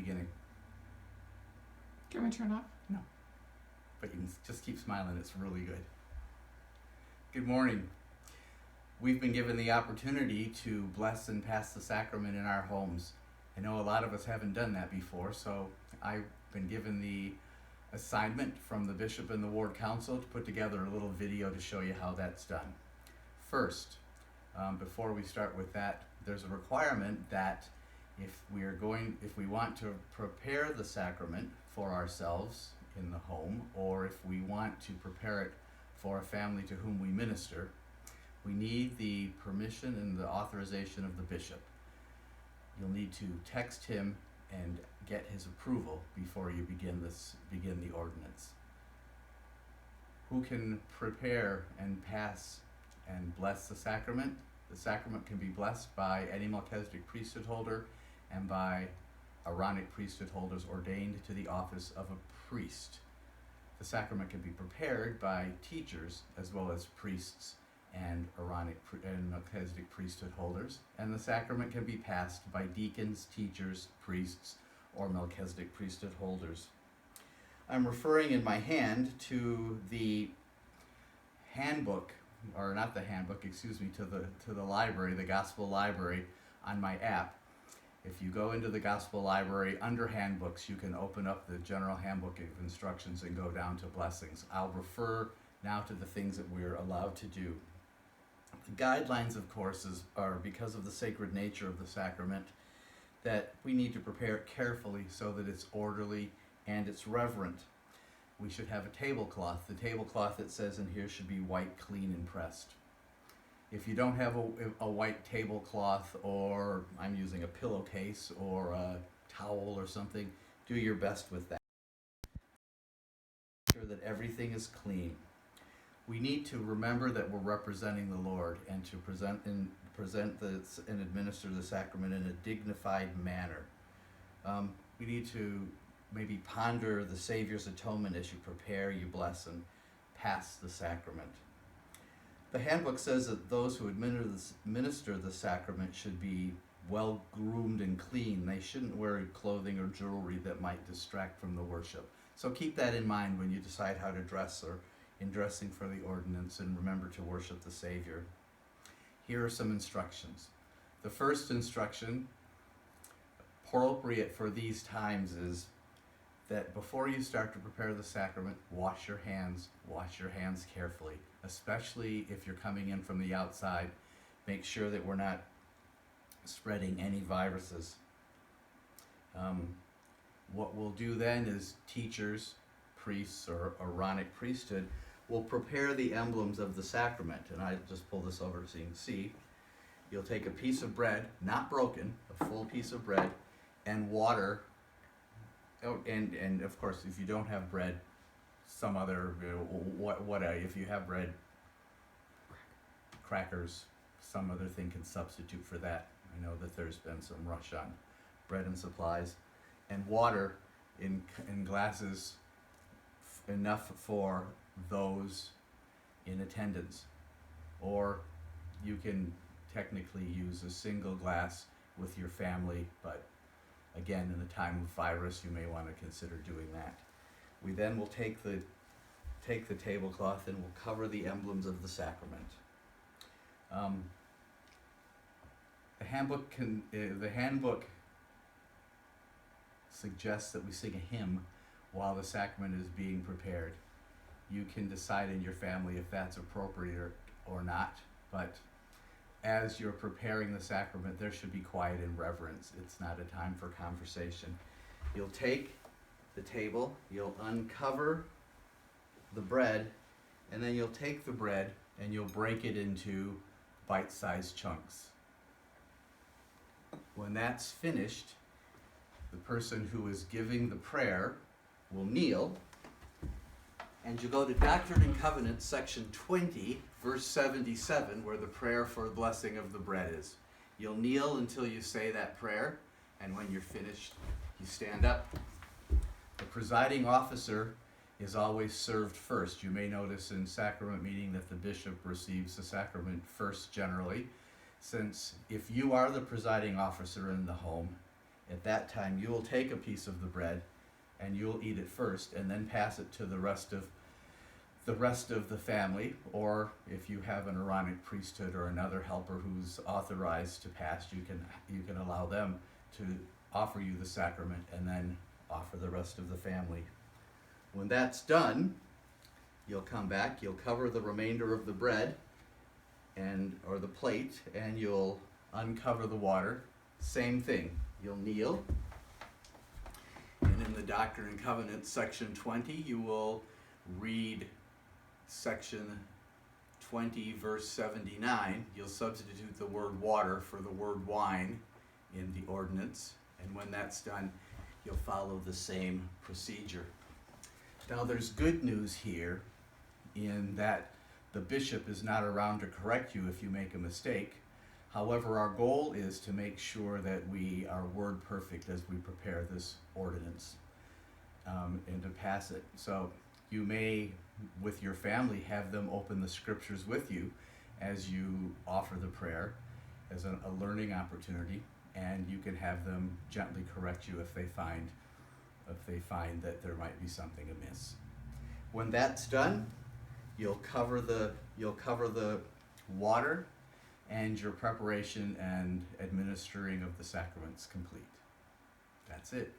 beginning. Do you want me to turn off? No. But you can just keep smiling. It's really good. Good morning. We've been given the opportunity to bless and pass the sacrament in our homes. I know a lot of us haven't done that before, so I've been given the assignment from the bishop and the ward council to put together a little video to show you how that's done. First, before we start with that, there's a requirement that if we want to prepare the sacrament for ourselves in the home, or if we want to prepare it for a family to whom we minister, we need the permission and the authorization of the bishop. You'll need to text him and get his approval before you begin the ordinance. Who can prepare and pass and bless the sacrament? The sacrament can be blessed by any Melchizedek priesthood holder and by Aaronic priesthood holders ordained to the office of a priest. The sacrament can be prepared by teachers as well as priests and Aaronic and Melchizedek priesthood holders, and the sacrament can be passed by deacons, teachers, priests, or Melchizedek priesthood holders. I'm referring in my hand to the handbook, or not the handbook, excuse me, to the library, the Gospel Library on my app. If you go into the Gospel Library under handbooks, you can open up the general handbook of instructions and go down to blessings. I'll refer now to the things that we're allowed to do. The guidelines, of course, are because of the sacred nature of the sacrament, that we need to prepare it carefully so that it's orderly and it's reverent. We should have a tablecloth. The tablecloth, it says in here, should be white, clean, and pressed. If you don't have a white tablecloth, or I'm using a pillowcase or a towel or something, do your best with that. Make sure that everything is clean. We need to remember that we're representing the Lord and to present and administer the sacrament in a dignified manner. We need to maybe ponder the Savior's atonement as you prepare, you bless, and pass the sacrament. The handbook says that those who administer the sacrament should be well groomed and clean. They shouldn't wear clothing or jewelry that might distract from the worship. So keep that in mind when you decide how to dress or in dressing for the ordinance, and remember to worship the Savior. Here are some instructions. The first instruction, appropriate for these times, is that before you start to prepare the sacrament, wash your hands carefully, especially if you're coming in from the outside. Make sure that we're not spreading any viruses. What we'll do then is teachers, priests, or Aaronic priesthood will prepare the emblems of the sacrament. And I just pull this over so you can see. You'll take a piece of bread, not broken, a full piece of bread, and water. Oh, and of course, if you don't have bread, some other, if you have bread, crackers, some other thing can substitute for that. I know that there's been some rush on bread and supplies. And water in glasses, enough for those in attendance. Or you can technically use a single glass with your family, but again, in a time of virus, you may want to consider doing that. We then will take the tablecloth and we'll cover the emblems of the sacrament. The handbook suggests that we sing a hymn while the sacrament is being prepared. You can decide in your family if that's appropriate or not, but as you're preparing the sacrament, there should be quiet and reverence. It's not a time for conversation. You'll take the table, you'll uncover the bread, and then you'll take the bread and you'll break it into bite-sized chunks. When that's finished, the person who is giving the prayer will kneel, and you go to Doctrine and Covenants, section 20, verse 77, where the prayer for blessing of the bread is. You'll kneel until you say that prayer, and when you're finished, you stand up. The presiding officer is always served first. You may notice in sacrament meeting that the bishop receives the sacrament first generally, since if you are the presiding officer in the home, At that time, you will take a piece of the bread and you'll eat it first and then pass it to the rest of the family, or if you have an Aaronic priesthood or another helper who's authorized to pass, you can allow them to offer you the sacrament and then offer the rest of the family. When that's done, you'll come back, you'll cover the remainder of the bread or the plate, and you'll uncover the water. Same thing. You'll kneel, and in the Doctrine and Covenants, section 20, you will read section 20, verse 79. You'll substitute the word water for the word wine in the ordinance, and when that's done, you'll follow the same procedure. Now, there's good news here in that the bishop is not around to correct you if you make a mistake. However, our goal is to make sure that we are word perfect as we prepare this ordinance and to pass it. So you may, with your family, have them open the scriptures with you as you offer the prayer as a learning opportunity, and you can have them gently correct you if they find that there might be something amiss. When that's done, you'll cover the water, and your preparation and administering of the sacrament's complete. That's it.